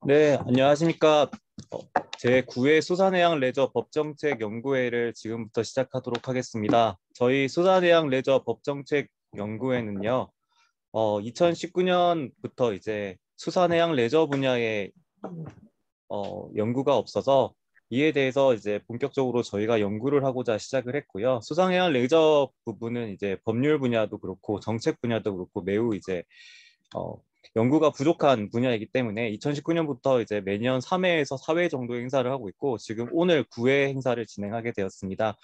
네, 안녕하십니까. 어, 제9회 수산해양 레저 법정책 연구회를 지금부터 시작하도록 하겠습니다. 저희 수산해양 레저 법정책 연구회는요, 2019년부터 이제 수산해양 레저 분야에 연구가 없어서 이에 대해서 이제 본격적으로 저희가 연구를 하고자 시작을 했고요. 수상해양 레저 부분은 이제 법률 분야도 그렇고 정책 분야도 그렇고 매우 이제 어, 연구가 부족한 분야이기 때문에 2019년부터 이제 매년 3회에서 4회 정도 행사를 하고 있고 지금 오늘 9회 행사를 진행하게 되었습니다.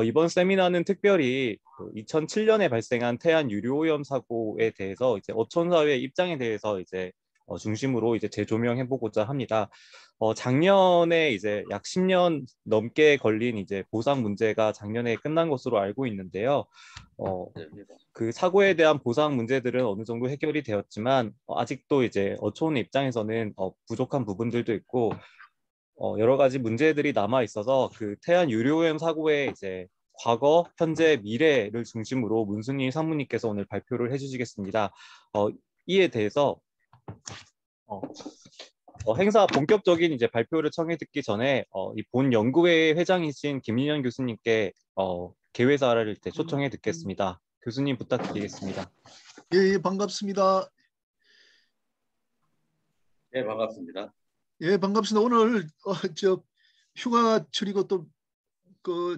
이번 세미나는 특별히 2007년에 발생한 태안 유류오염 사고에 대해서 이제 어촌사회의 입장에 대해서 이제 중심으로 이제 재조명해 보고자 합니다. 작년에 이제 약 10년 넘게 걸린 이제 보상 문제가 작년에 끝난 것으로 알고 있는데요. 어, 그 사고에 대한 보상 문제들은 어느 정도 해결이 되었지만 아직도 이제 어촌의 입장에서는 부족한 부분들도 있고 여러 가지 문제들이 남아 있어서 그 태안 유료오염 사고의 이제 과거, 현재, 미래를 중심으로 문승희 상무님께서 오늘 발표를 해주시겠습니다. 이에 대해서 어, 행사 본격적인 이제 발표를 청해 듣기 전에 이 본 연구회 회장이신 김인현 교수님께 개회사를 이제 초청해 듣겠습니다. 교수님 부탁드리겠습니다. 예, 반갑습니다. 네, 반갑습니다. 예, 반갑습니다. 오늘 휴가철이고 또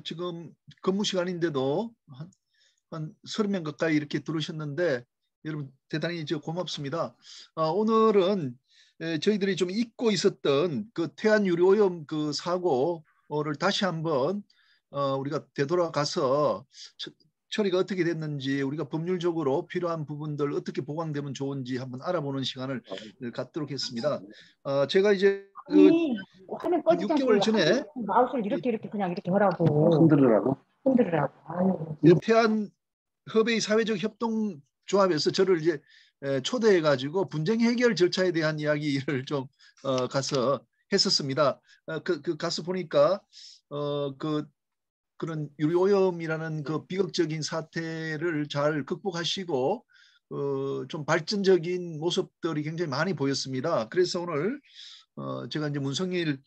지금 근무 시간인데도 한 30명 가까이 이렇게 들어오셨는데 여러분 대단히 고맙습니다. 오늘은 저희들이 좀 잊고 있었던 그 태안 유료오염 그 사고를 다시 한번 우리가 되돌아가서 처리가 어떻게 됐는지 우리가 법률적으로 필요한 부분들 어떻게 보강되면 좋은지 한번 알아보는 시간을 갖도록 했습니다. 제가 이제 화면 한 꺼지지 6개월 전에 마우스를 이렇게 그냥 이렇게 하라고 흔들으라고. 태안 허베이 사회적 협동조합에서 저를 이제 초대해 가지고 분쟁 해결 절차에 대한 이야기를 좀 가서 했었습니다. 그 가서 보니까 그런 유료오염이라는 그 비극적인 사태를 잘 극복하시고 좀 발전적인 모습들이 굉장히 많이 보였습니다. 그래서 오늘 제가 이제 문성일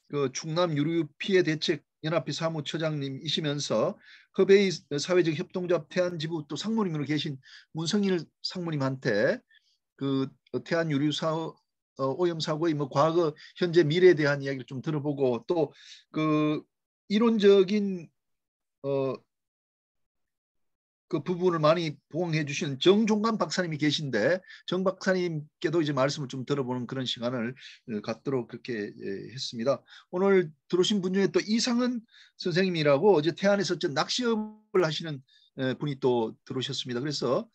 그 충남 유류 피해 대책 연합회 사무처장님이시면서 허베이 사회적 협동조합 태안지부 또 상무님으로 계신 문성일 상무님한테 그 태안 유류 오염 사고의 뭐 과거, 현재, 미래에 대한 이야기를 좀 들어보고 또 그 이론적인 그 부분을 많이 보강해 주시는 정종관 박사님이 계신데 정 박사님께도 이제 말씀을 좀 들어보는 그런 시간을 갖도록 그렇게 했습니다. 오늘 들어오신 분 중에 또 이상은 선생님이라고 어제 태안에서 낚시업을 하시는 분이 또 들어오셨습니다. 그래서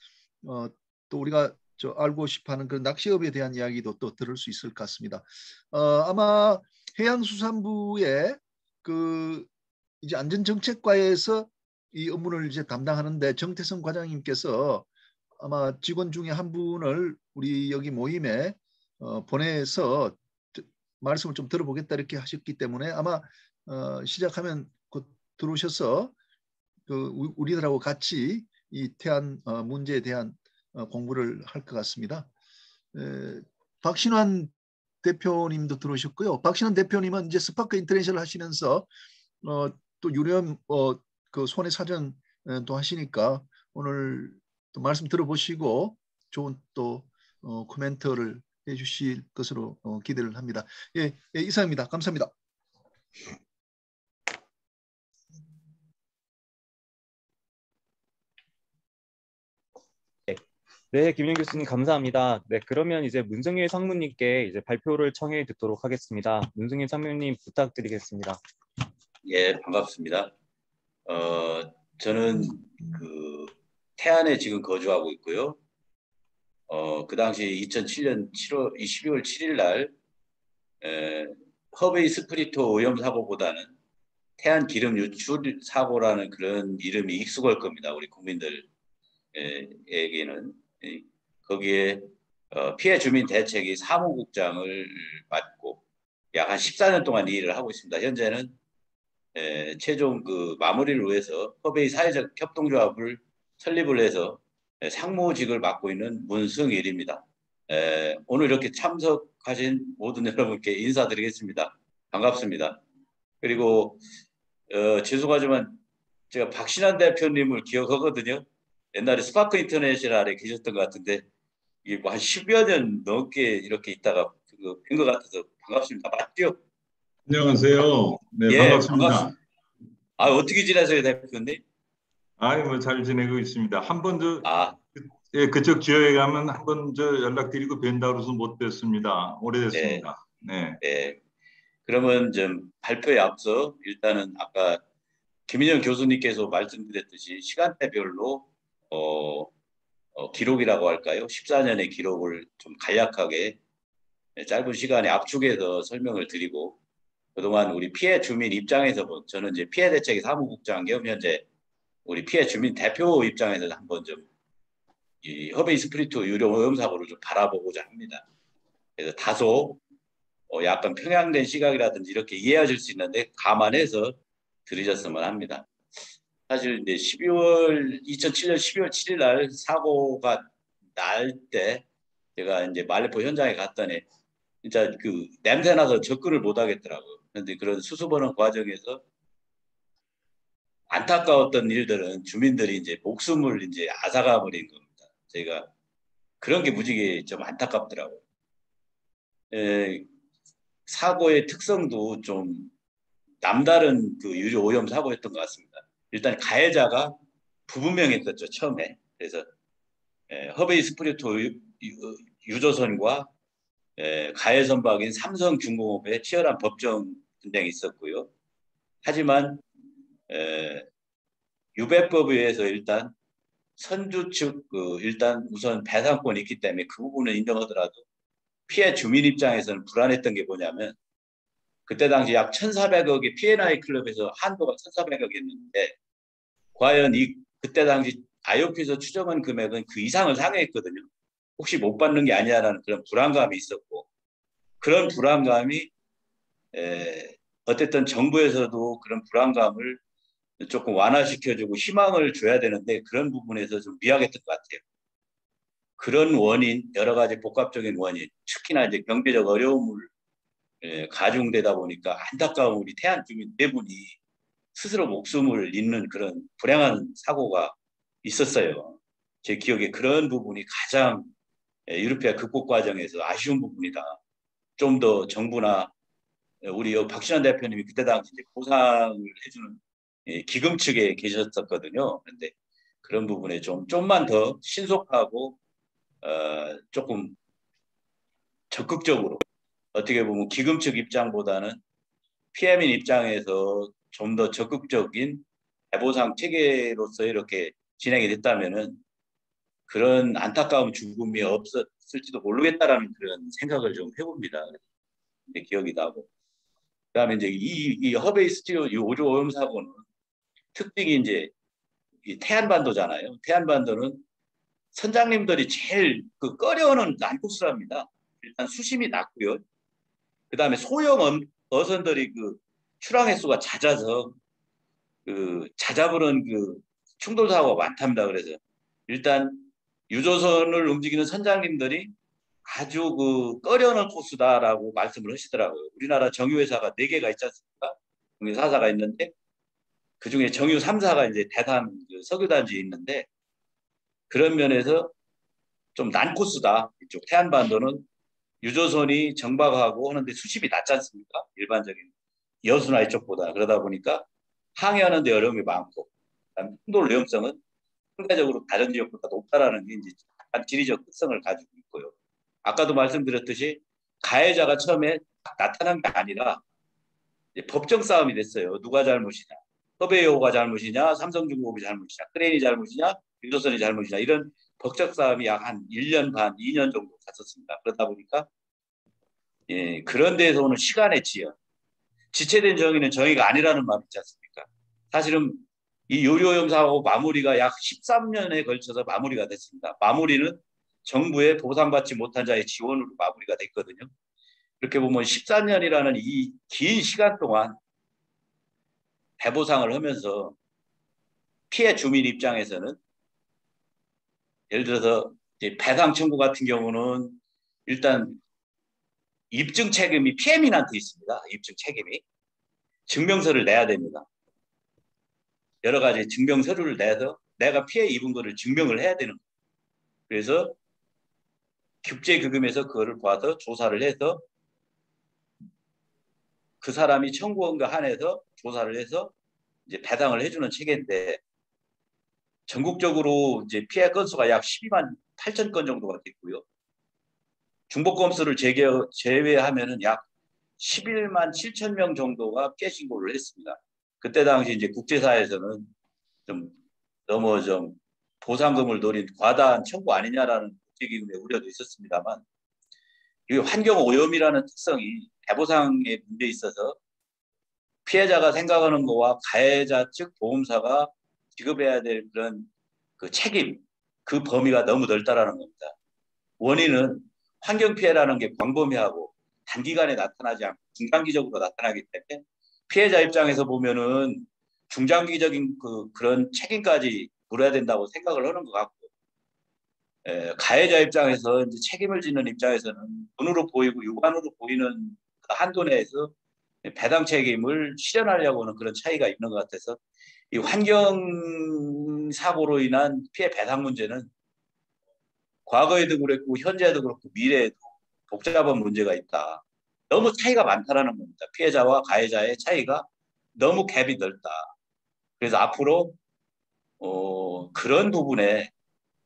또 우리가 알고 싶어하는 그런 낚시업에 대한 이야기도 또 들을 수 있을 것 같습니다. 아마 해양수산부의 그 이제 안전정책과에서 이 업무를 이제 담당하는데 정태성 과장님께서 아마 직원 중에 한 분을 우리 여기 모임에 보내서 말씀을 좀 들어보겠다 이렇게 하셨기 때문에 아마 시작하면 곧 들어오셔서 그 우리들하고 같이 이 태안 문제에 대한 공부를 할 것 같습니다. 박신환 대표님도 들어오셨고요. 박신환 대표님은 이제 스파크 인터내셔널 하시면서 또 유령 그 손해 사전도 하시니까 오늘 또 말씀 들어보시고 좋은 또 코멘트를 해주실 것으로 기대를 합니다. 예, 이상입니다. 감사합니다. 네, 김윤 교수님 감사합니다. 네, 그러면 이제 문승일 상무님께 이제 발표를 청해 듣도록 하겠습니다. 문승일 상무님 부탁드리겠습니다. 예, 반갑습니다. 저는 그 태안에 지금 거주하고 있고요. 그 당시 2007년 12월 7일 날 허베이 스프리토 오염 사고보다는 태안 기름 유출 사고라는 그런 이름이 익숙할 겁니다. 우리 국민들에게는. 거기에 피해 주민 대책위 사무국장을 맡고 약 한 14년 동안 이 일을 하고 있습니다. 현재는 최종 그 마무리를 위해서 허베이 사회적 협동조합을 설립을 해서 상무직을 맡고 있는 문승일입니다. 오늘 이렇게 참석하신 모든 여러분께 인사드리겠습니다. 반갑습니다. 그리고 죄송하지만 제가 박신환 대표님을 기억하거든요. 옛날에 스파크 인터내셔널에 계셨던 것 같은데 이게 뭐 한 10여 년 넘게 이렇게 있다가 뵌 것 같아서 반갑습니다. 맞죠? 안녕하세요. 네, 예, 반갑습니다. 아, 어떻게 지내세요, 대표님? 아이, 뭐 잘 지내고 있습니다. 한 번 아, 예, 그쪽 지역에 가면 한 번 연락드리고 뵌다고 해서 못 뵀습니다. 네, 오래됐습니다. 네. 네. 그러면 좀 발표에 앞서 일단은 아까 김인영 교수님께서 말씀드렸듯이 시간대별로 기록이라고 할까요? 14년의 기록을 좀 간략하게 짧은 시간에 압축해서 설명을 드리고 그동안 우리 피해 주민 입장에서 저는 이제 피해 대책의 사무국장 겸 현재 우리 피해 주민 대표 입장에서 한번 좀 이 허베이 스프리트 유료 오염 사고를 좀 바라보고자 합니다. 그래서 다소 약간 평양된 시각이라든지 이렇게 이해하실 수 있는데 감안해서 들으셨으면 합니다. 사실 이제 2007년 12월 7일 날 사고가 날 때 제가 이제 말레포 현장에 갔더니 진짜 그 냄새 나서 접근을 못 하겠더라고요. 그런데 그런 수습하는 과정에서 안타까웠던 일들은 주민들이 이제 목숨을 이제 앗아가 버린 겁니다. 제가 그런 게 무지개 좀 안타깝더라고요. 사고의 특성도 좀 남다른 그 유료 오염 사고였던 것 같습니다. 일단 가해자가 부분명했었죠, 처음에. 그래서 허베이 스프리트 유조선과 가해 선박인 삼성중공업의 치열한 법정 분쟁이 있었고요. 하지만 유배법에 의해서 일단 선주 측 일단 우선 배상권이 있기 때문에 그 부분은 인정하더라도 피해 주민 입장에서는 불안했던 게 뭐냐면 그때 당시 약 1,400억의 P&I 클럽에서 한도가 1,400억이었는데 과연 그때 당시 IOP에서 추정한 금액은 그 이상을 상회했거든요. 혹시 못 받는 게 아니냐라는 그런 불안감이 있었고 그런 불안감이 어쨌든 정부에서도 그런 불안감을 조금 완화시켜주고 희망을 줘야 되는데 그런 부분에서 좀 미약했던 것 같아요. 그런 원인, 여러 가지 복합적인 원인, 특히나 이제 경제적 어려움을 가중되다 보니까 안타까운 우리 태안 주민 네 분이 스스로 목숨을 잃는 그런 불행한 사고가 있었어요. 제 기억에 그런 부분이 가장 유류피해 극복 과정에서 아쉬운 부분이다. 좀 더 정부나 우리 박신환 대표님이 그때 당시 이제 보상을 해주는 기금 측에 계셨었거든요. 그런데 그런 부분에 좀만 더 신속하고 조금 적극적으로 어떻게 보면 기금 측 입장보다는 피해민 입장에서 좀 더 적극적인 배보상 체계로서 이렇게 진행이 됐다면은 그런 안타까운 죽음이 없었을지도 모르겠다라는 그런 생각을 좀 해봅니다. 기억이 나고. 그다음에 이제 이 허베이 스튜디오 이 오조 오염 사고는 특징이 이제 이 태안반도잖아요. 태안반도는 선장님들이 제일 꺼려오는 난코스랍니다. 일단 수심이 낮고요. 그다음에 소형 어선들이 출항 횟수가 잦아서 잦아부는 충돌 사고가 많답니다. 그래서 일단 유조선을 움직이는 선장님들이 아주 꺼려오는 코스다라고 말씀을 하시더라고요. 우리나라 정유회사가 4개가 있지 않습니까? 정유 4사가 있는데 그중에 정유 3사가 이제 대단 석유단지에 있는데 그런 면에서 좀 난코스다. 이쪽 태안반도는 유조선이 정박하고 하는데 수심이 낮지 않습니까? 일반적인 여수나 이쪽보다. 그러다 보니까 항해하는 데 어려움이 많고 충돌 위험성은 상대적으로 다른 지역보다 높다라는 게 이제 지리적 특성을 가지고 있고요. 아까도 말씀드렸듯이 가해자가 처음에 나타난 게 아니라 법정 싸움이 됐어요. 누가 잘못이냐. 허베이호가 잘못이냐, 삼성중공업이 잘못이냐, 크레인이 잘못이냐, 유조선이 잘못이냐 이런 법적 싸움이 약 한 1년 반, 2년 정도 갔었습니다. 그러다 보니까 그런 데에서 오는 시간의 지연, 지체된 정의는 정의가 아니라는 말 있지 않습니까? 사실은 이 요리오염 사고 마무리가 약 13년에 걸쳐서 마무리가 됐습니다. 마무리는 정부의 보상받지 못한 자의 지원으로 마무리가 됐거든요. 그렇게 보면 14년이라는 이 긴 시간 동안 배보상을 하면서 피해 주민 입장에서는 예를 들어서 배상 청구 같은 경우는 일단 입증 책임이 피해민한테 있습니다. 입증 책임이. 증명서를 내야 됩니다. 여러 가지 증명서류를 내서 내가 피해 입은 것을 증명을 해야 되는 거예요. 그래서 국제기금에서 그거를 봐서 조사를 해서 그 사람이 청구한 거 한해서 조사를 해서 이제 배당을 해주는 체계인데 전국적으로 이제 피해 건수가 약 12만 8천 건 정도가 됐고요. 중복 건수를 제외하면은 약 11만 7천 명 정도가 피해 신고를 했습니다. 그때 당시 이제 국제사회에서는 좀 너무 좀 보상금을 노린 과다한 청구 아니냐라는 국제기금의 우려도 있었습니다만 이 환경 오염이라는 특성이 배보상에 문제에 있어서 피해자가 생각하는 거와 가해자 측 보험사가 지급해야 될 그런 그 책임, 그 범위가 너무 넓다라는 겁니다. 원인은 환경 피해라는 게 광범위하고 단기간에 나타나지 않고 중장기적으로 나타나기 때문에 피해자 입장에서 보면은 중장기적인 그런 책임까지 물어야 된다고 생각을 하는 것 같고, 가해자 입장에서 이제 책임을 지는 입장에서는 돈으로 보이고 유관으로 보이는 그 한도 내에서 배당 책임을 실현하려고 하는 그런 차이가 있는 것 같아서 이 환경 사고로 인한 피해 배상 문제는 과거에도 그랬고 현재도 그렇고 미래에도 복잡한 문제가 있다. 너무 차이가 많다라는 겁니다. 피해자와 가해자의 차이가 너무 갭이 넓다. 그래서 앞으로 그런 부분에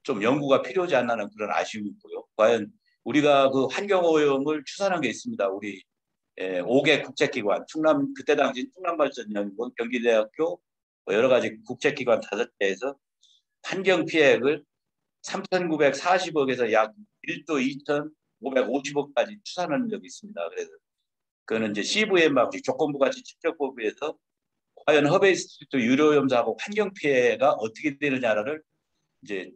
좀 연구가 필요하지 않나는 그런 아쉬움이 있고요. 과연 우리가 그 환경오염을 추산한 게 있습니다. 우리 5개 국제기관, 그때 당시 충남발전연구원, 경기대학교 여러 가지 국제기관 5개에서 환경 피해액을 3,940억에서 약 1조 2,550억까지 추산한 적이 있습니다. 그래서 그거는 이제 CVM 방식 조건부 가치 측정법에서 과연 허베이스트 유료오염 사고 환경 피해가 어떻게 되느냐를 이제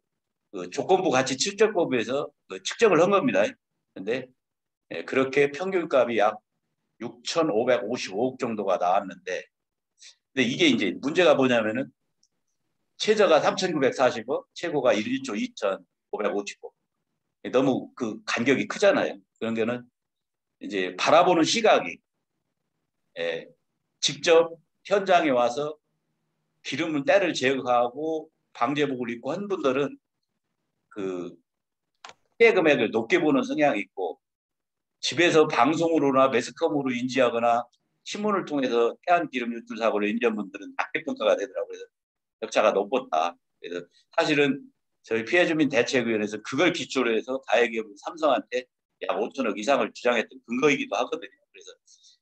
그 조건부 가치 측정법에서 측정을 한 겁니다. 그런데 그렇게 평균값이 약 6,555억 정도가 나왔는데, 근데 이게 이제 문제가 뭐냐면은 최저가 3,940억, 최고가 1조 2,550억. 너무 그 간격이 크잖아요. 그런 게는 이제 바라보는 시각이 직접 현장에 와서 기름 때를 제거하고 방제복을 입고 한 분들은 그 피해 금액을 높게 보는 성향이 있고 집에서 방송으로나 매스컴으로 인지하거나 신문을 통해서 해안 기름 유출 사고를 인지한 분들은 낮게 평가가 되더라고요. 그래서 격차가 높았다. 그래서 사실은 저희 피해주민 대책위원회에서 그걸 기초로 해서 가해기업 삼성한테 약 5천억 이상을 주장했던 근거이기도 하거든요. 그래서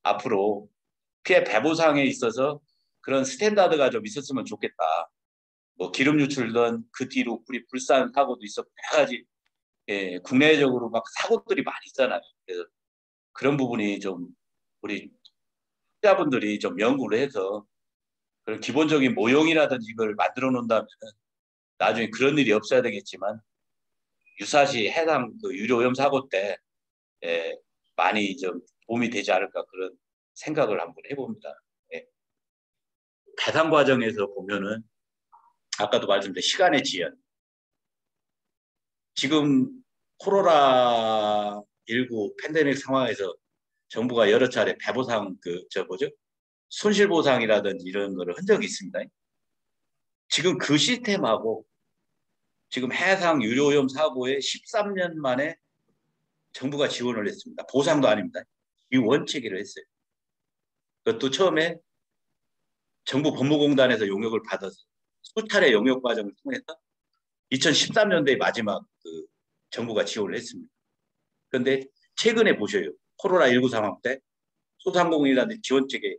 앞으로 피해 배보상에 있어서 그런 스탠다드가 좀 있었으면 좋겠다. 뭐 기름 유출던 그 뒤로 우리 불산 사고도 있었고 여러 가지 국내적으로 막 사고들이 많이 있잖아요. 그래서 그런 부분이 좀 우리 투자분들이 좀 연구를 해서 그런 기본적인 모형이라든지 이걸 만들어 놓는다면 나중에 그런 일이 없어야 되겠지만 유사시 해당 그 유료오염 사고 때 많이 좀 도움이 되지 않을까 그런 생각을 한번 해봅니다. 배상 과정에서 보면은 아까도 말씀드린 시간의 지연. 지금 코로나19 팬데믹 상황에서 정부가 여러 차례 배보상 손실보상이라든지 이런 거를 한 적이 있습니다. 지금 그 시스템하고 지금 해상 유료오염 사고에 13년 만에 정부가 지원을 했습니다. 보상도 아닙니다. 이 원칙으로 했어요. 그것도 처음에 정부 법무공단에서 용역을 받아서 수차례 용역 과정을 통해서 2013년도에 마지막 그 정부가 지원을 했습니다. 그런데 최근에 보셔요. 코로나19 상황 때 소상공인이라든지 지원책에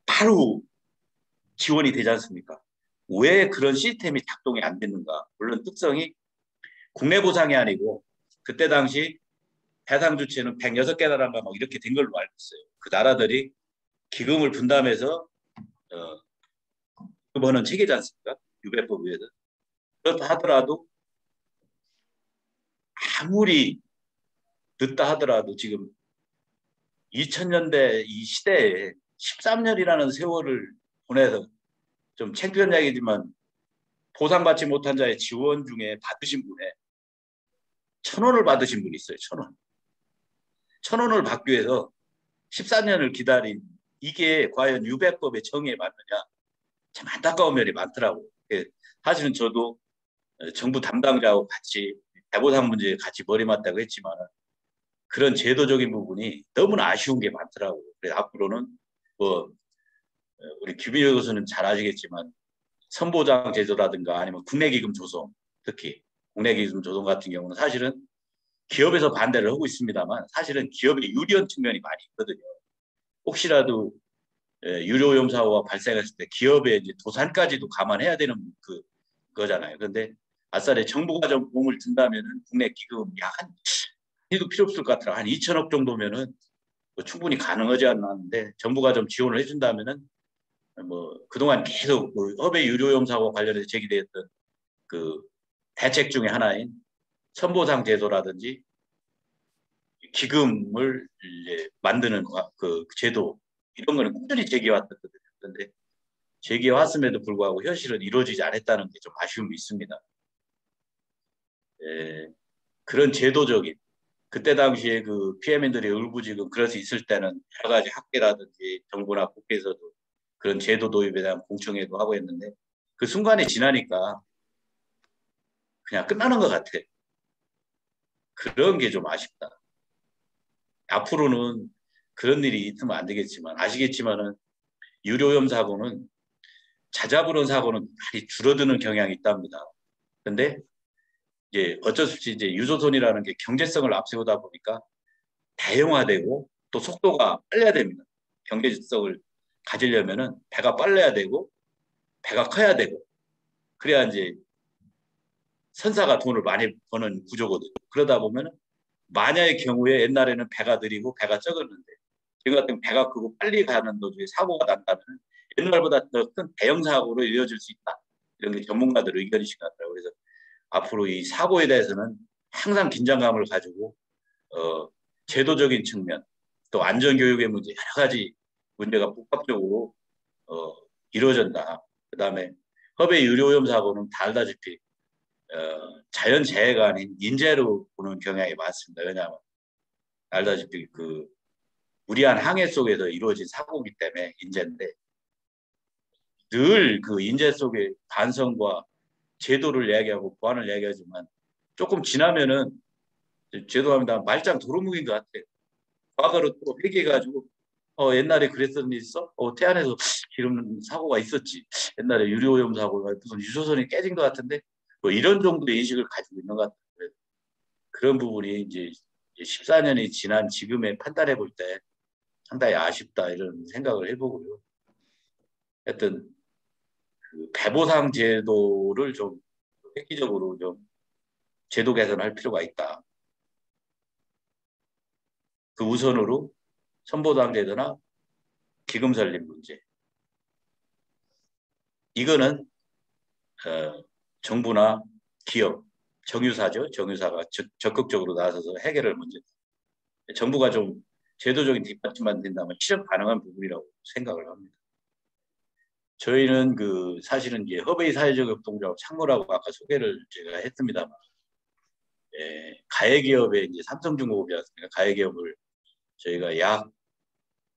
바로 지원이 되지 않습니까? 왜 그런 시스템이 작동이 안 됐는가? 물론 특성이 국내 보상이 아니고 그때 당시 배상 주체는 106개 나라가 막 이렇게 된 걸로 알고 있어요. 그 나라들이 기금을 분담해서 그거는 체계지 않습니까? 유배법 위에서. 그렇다 하더라도 아무리 늦다 하더라도 지금 2000년대 이 시대에 13년이라는 세월을 보내서 좀 창피한 이야기지만 보상받지 못한 자의 지원 중에 받으신 분의 1,000원을 받으신 분이 있어요. 1,000원. 1,000원을 받기 위해서 14년을 기다린 이게 과연 유배법의 정의에 맞느냐. 참 안타까운 면이 많더라고요. 사실은 저도 정부 담당자하고 같이 대보상 문제에 같이 머리 맞다고 했지만 그런 제도적인 부분이 너무나 아쉬운 게 많더라고요. 그래서 앞으로는 뭐 우리 규빈 교수는 잘 아시겠지만 선보장 제도라든가 아니면 국내기금 조성, 특히 국내기금 조성 같은 경우는 사실은 기업에서 반대를 하고 있습니다만 사실은 기업의 유리한 측면이 많이 있거든요. 혹시라도 유료오염 사고가 발생했을 때 기업의 이제 도산까지도 감안해야 되는 그거잖아요. 그런데 아싸리 정부가 좀 공을 든다면은 국내 기금 한 해도 필요 없을 것 같더라. 한 2천억 정도면은 뭐 충분히 가능하지 않았는데 정부가 좀 지원을 해준다면은 뭐 그동안 계속 그 허베 유료오염 사고 관련해서 제기되었던 그 대책 중에 하나인 선보상 제도라든지 기금을 이제 만드는 그 제도 이런 거는 꾸준히 제기해왔거든요. 그런데 제기해왔음에도 불구하고 현실은 이루어지지 않았다는 게 좀 아쉬움이 있습니다. 그런 제도적인 그때 당시에 그 피해민들이 울부짖은 그릇이 있을 때는 여러 가지 학계라든지 정부나 국회에서도 그런 제도 도입에 대한 공청회도 하고 했는데 그 순간이 지나니까 그냥 끝나는 것 같아. 그런 게 좀 아쉽다. 앞으로는 그런 일이 있으면 안 되겠지만 아시겠지만은 유료오염 사고는 잦아부른 사고는 많이 줄어드는 경향이 있답니다. 근데 이제 어쩔 수 없이 이제 유조선이라는 게 경제성을 앞세우다 보니까 대형화되고 또 속도가 빨라야 됩니다. 경제성을 가지려면은 배가 빨라야 되고 배가 커야 되고 그래야 이제 선사가 돈을 많이 버는 구조거든요. 그러다 보면 만약의 경우에 옛날에는 배가 느리고 배가 적었는데 지금 같은 배가 크고 빨리 가는 도중에 사고가 난다면 옛날보다 더 큰 대형 사고로 이어질 수 있다. 이런 게 전문가들 의견이신 것 같아요. 그래서 앞으로 이 사고에 대해서는 항상 긴장감을 가지고 제도적인 측면 또 안전교육의 문제 여러 가지 문제가 복합적으로 이루어진다. 그다음에 허베 유료오염 사고는 다 알다시피 자연재해가 아닌 인재로 보는 경향이 많습니다. 왜냐하면 알다시피 그 무리한 항해 속에서 이루어진 사고이기 때문에 인재인데 늘 그 인재 속에 반성과 제도를 이야기하고 보안을 이야기하지만 조금 지나면은 죄송합니다. 말짱 도루묵인 것 같아요. 과거로 또 회귀해가지고 옛날에 그랬던 일 있어? 태안에서 기름 사고가 있었지. 옛날에 유료오염 사고가 무슨 유조선이 깨진 것 같은데 뭐 이런 정도의 인식을 가지고 있는 것 같아요. 그런 부분이 이제 14년이 지난 지금에 판단해 볼 때 상당히 아쉽다 이런 생각을 해보고요. 하여튼 그 배보상 제도를 좀 획기적으로 좀 제도 개선할 필요가 있다. 그 우선으로 선보상 제도나 기금 설립 문제. 이거는 정부나 기업, 정유사죠. 정유사가 적극적으로 나서서 해결을 문제. 정부가 좀 제도적인 뒷받침만 된다면 실현 가능한 부분이라고 생각을 합니다. 저희는 그 사실은 이제 허베이 사회적 협동조합 창구라고 아까 소개를 제가 했습니다만, 가해기업에 이제 삼성중공업이 왔으니까 가해기업을 저희가 약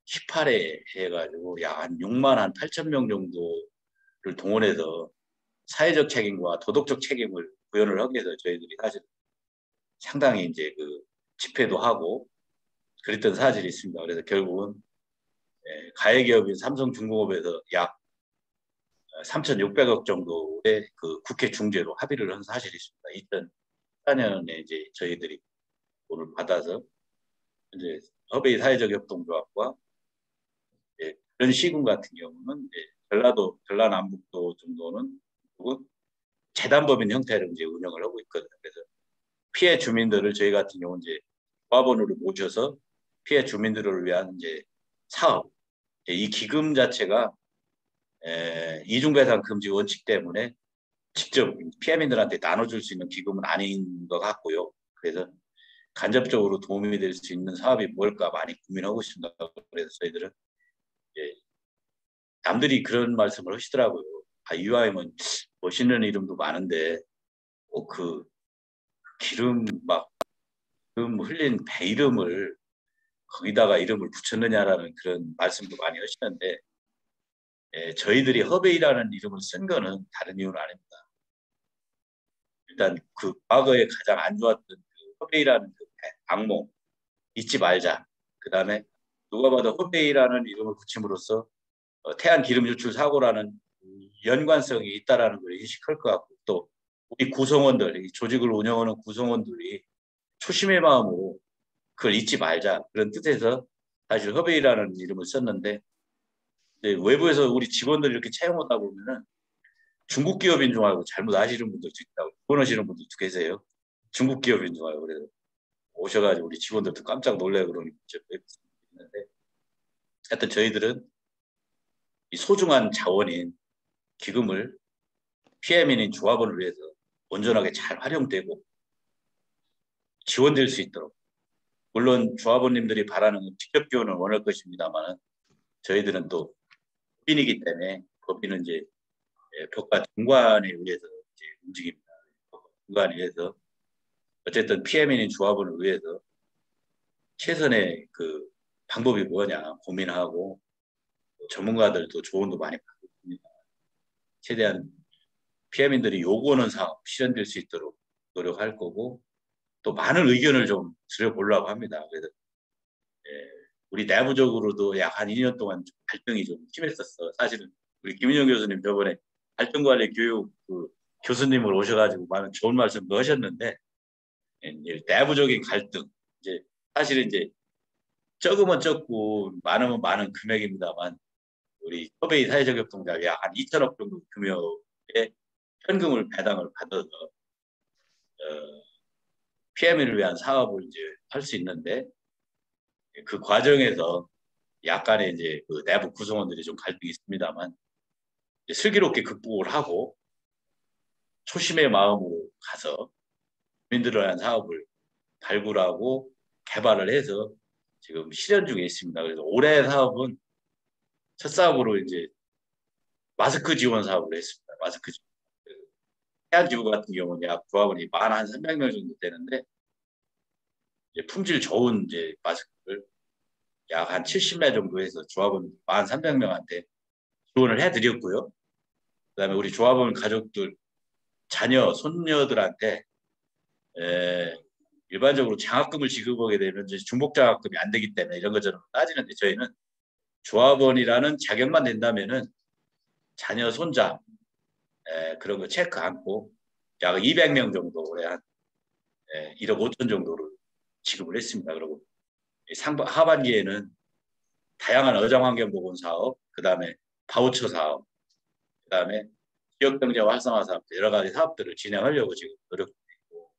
18회 해가지고 약 한 6만 한 8천 명 정도를 동원해서 사회적 책임과 도덕적 책임을 구현을 하기 위해서 저희들이 사실 상당히 이제 그 집회도 하고 그랬던 사실이 있습니다. 그래서 결국은 가해기업인 삼성중공업에서 약 3,600억 정도의 그 국회 중재로 합의를 한 사실이 있습니다. 2014년에 이제 저희들이 돈을 받아서 이제 허베이 사회적 협동조합과 그런 시군 같은 경우는 전라도, 전라남북도 정도는 재단법인 형태로 이제 운영을 하고 있거든요. 그래서 피해 주민들을 저희 같은 경우는 이제 조합원으로 모셔서 피해 주민들을 위한 이제 사업, 이 기금 자체가 이중배상 금지 원칙 때문에 직접 피해민들한테 나눠줄 수 있는 기금은 아닌 것 같고요. 그래서 간접적으로 도움이 될 수 있는 사업이 뭘까 많이 고민하고 있습니다. 그래서 저희들은 남들이 그런 말씀을 하시더라고요. UIM은 멋있는 이름도 많은데 그 기름 막 흘린 배 이름을 거기다가 이름을 붙였느냐라는 그런 말씀도 많이 하시는데 저희들이 허베이라는 이름을 쓴 거는 다른 이유는 아닙니다. 일단 그 과거에 가장 안 좋았던 그 허베이라는 그 악몽 잊지 말자. 그 다음에 누가 봐도 허베이라는 이름을 붙임으로써 태안 기름 유출 사고라는 연관성이 있다라는 걸 인식할 것 같고 또 우리 구성원들, 이 조직을 운영하는 구성원들이 초심의 마음으로 그걸 잊지 말자 그런 뜻에서 사실 허베이라는 이름을 썼는데 외부에서 우리 직원들 이렇게 채용하다 보면은 중국 기업인 줄 알고 잘못 아시는 분들도 있다고 보내시는 분들도 계세요. 중국 기업인 줄 알고 그래서 오셔가지고 우리 직원들도 깜짝 놀래고 그러는 분들도 있는데 하여튼 저희들은 이 소중한 자원인 기금을 PM인인 조합원을 위해서 온전하게 잘 활용되고 지원될 수 있도록 물론 조합원님들이 바라는 직접 지원을 원할 것입니다만 저희들은 또 법인이기 때문에 법인은 이제 법과 정관에 의해서 이제 움직입니다. 정관에 의해서 어쨌든 PM인인 조합원을 위해서 최선의 그 방법이 뭐냐 고민하고 전문가들도 조언도 많이 받고 있습니다. 최대한 PM인들이 요구하는 사업 실현될 수 있도록 노력할 거고 또 많은 의견을 좀 들여보려고 합니다. 그래서 우리 내부적으로도 약 한 2년 동안 좀 갈등이 좀 심했었어. 사실은 우리 김인영 교수님 저번에 갈등관리 교육 그 교수님을 오셔가지고 많은 좋은 말씀도 하셨는데 이제 내부적인 갈등 이제 사실은 이제 적으면 적고 많으면 많은 금액입니다만 우리 허베이 사회적 협동조합이 약 한 2천억 정도 금액의 현금을 배당을 받아서 PM을 위한 사업을 이제 할 수 있는데 그 과정에서 약간의 이제 그 내부 구성원들이 좀 갈등이 있습니다만 슬기롭게 극복을 하고 초심의 마음으로 가서 국민들을 위한 사업을 발굴하고 개발을 해서 지금 실현 중에 있습니다. 그래서 올해 사업은 첫 사업으로 이제 마스크 지원 사업을 했습니다. 마스크 지원. 해안지구 같은 경우는 약 조합원이 만 한 300명 정도 되는데 이제 품질 좋은 이제 마스크를 약 한 70매 정도 해서 조합원 만 300명한테 지원을 해드렸고요. 그다음에 우리 조합원 가족들, 자녀, 손녀들한테 일반적으로 장학금을 지급하게 되면 이제 중복 장학금이 안 되기 때문에 이런 것처럼 따지는데 저희는 조합원이라는 자격만 된다면은 자녀, 손자 그런 거 체크 않고 약 200명 정도 올해 한 1억 5천 정도를 지급을 했습니다. 그리고 하반기에는 다양한 어장환경보건 사업, 그 다음에 바우처 사업, 그 다음에 지역경제 활성화 사업 여러 가지 사업들을 진행하려고 지금 노력 중에 있고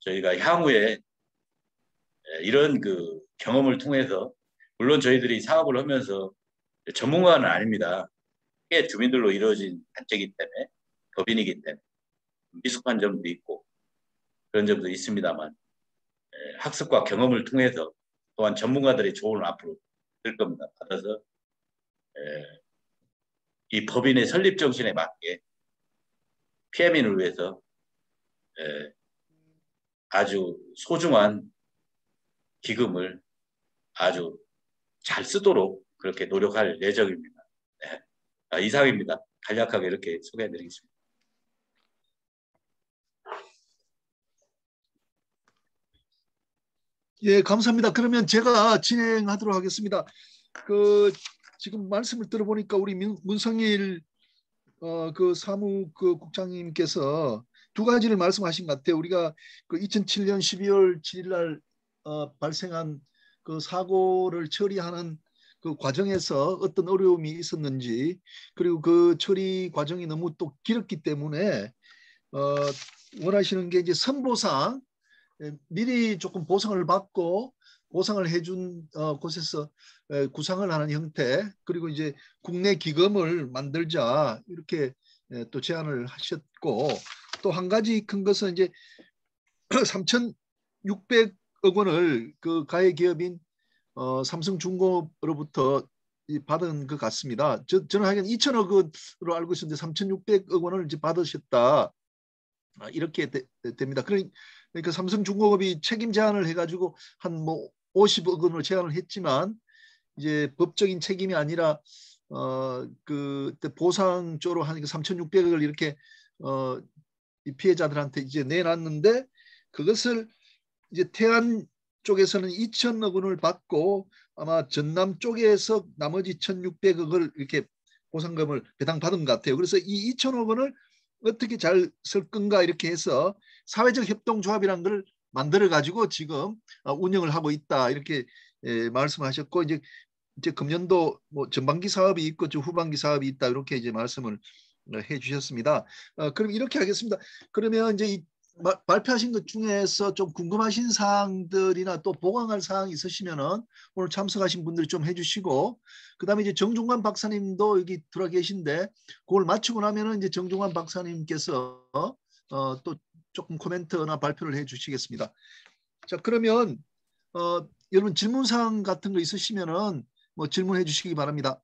저희가 향후에 이런 그 경험을 통해서 물론 저희들이 사업을 하면서 전문가는 아닙니다. 꽤 주민들로 이루어진 단체이기 때문에 법인이기 때문에 미숙한 점도 있고 그런 점도 있습니다만 학습과 경험을 통해서 또한 전문가들의 조언을 앞으로 들 겁니다. 받아서 이 법인의 설립 정신에 맞게 PM인을 위해서 아주 소중한 기금을 아주 잘 쓰도록 그렇게 노력할 예정입니다. 이상입니다. 간략하게 이렇게 소개해드리겠습니다. 예, 감사합니다. 그러면 제가 진행하도록 하겠습니다. 지금 말씀을 들어보니까 우리 문성일 그 사무 그 국장님께서 두 가지를 말씀하신 것 같아요. 우리가 그 2007년 12월 7일 날 발생한 그 사고를 처리하는 그 과정에서 어떤 어려움이 있었는지 그리고 그 처리 과정이 너무 또 길었기 때문에 원하시는 게 이제 선보상 미리 조금 보상을 받고 보상을 해준 곳에서 구상을 하는 형태 그리고 이제 국내 기금을 만들자 이렇게 또 제안을 하셨고 또 한 가지 큰 것은 이제 3,600억 원을 그 가해 기업인 삼성중공업으로부터 받은 것 같습니다. 저는 하여간 2천억 원으로 알고 있었는데 3,600억 원을 이제 받으셨다. 이렇게 됩니다. 그러니까 삼성중공업이 책임 제한을 해가지고 한 뭐 50억 원을 제한을 했지만 이제 법적인 책임이 아니라 그때 보상 쪽으로 하니까 3,600억을 이렇게 이 피해자들한테 이제 내놨는데 그것을 이제 태안 쪽에서는 2천억 원을 받고 아마 전남 쪽에서 나머지 1,600억을 이렇게 보상금을 배당받은 것 같아요. 그래서 이 2천억 원을 어떻게 잘 쓸 건가 이렇게 해서 사회적 협동조합이라는 걸 만들어 가지고 지금 운영을 하고 있다 이렇게 말씀하셨고 이제 금년도 뭐 전반기 사업이 있고 후반기 사업이 있다 이렇게 이제 말씀을 해주셨습니다. 그럼 이렇게 하겠습니다. 그러면 이제 발표하신 것 중에서 좀 궁금하신 사항들이나 또 보강할 사항이 있으시면은 오늘 참석하신 분들이 좀 해주시고 그다음에 이제 정종관 박사님도 여기 들어와 계신데 그걸 마치고 나면은 이제 정종관 박사님께서 또 조금 코멘트나 발표를 해주시겠습니다. 자 그러면 여러분 질문사항 같은 거 있으시면은 뭐 질문해 주시기 바랍니다.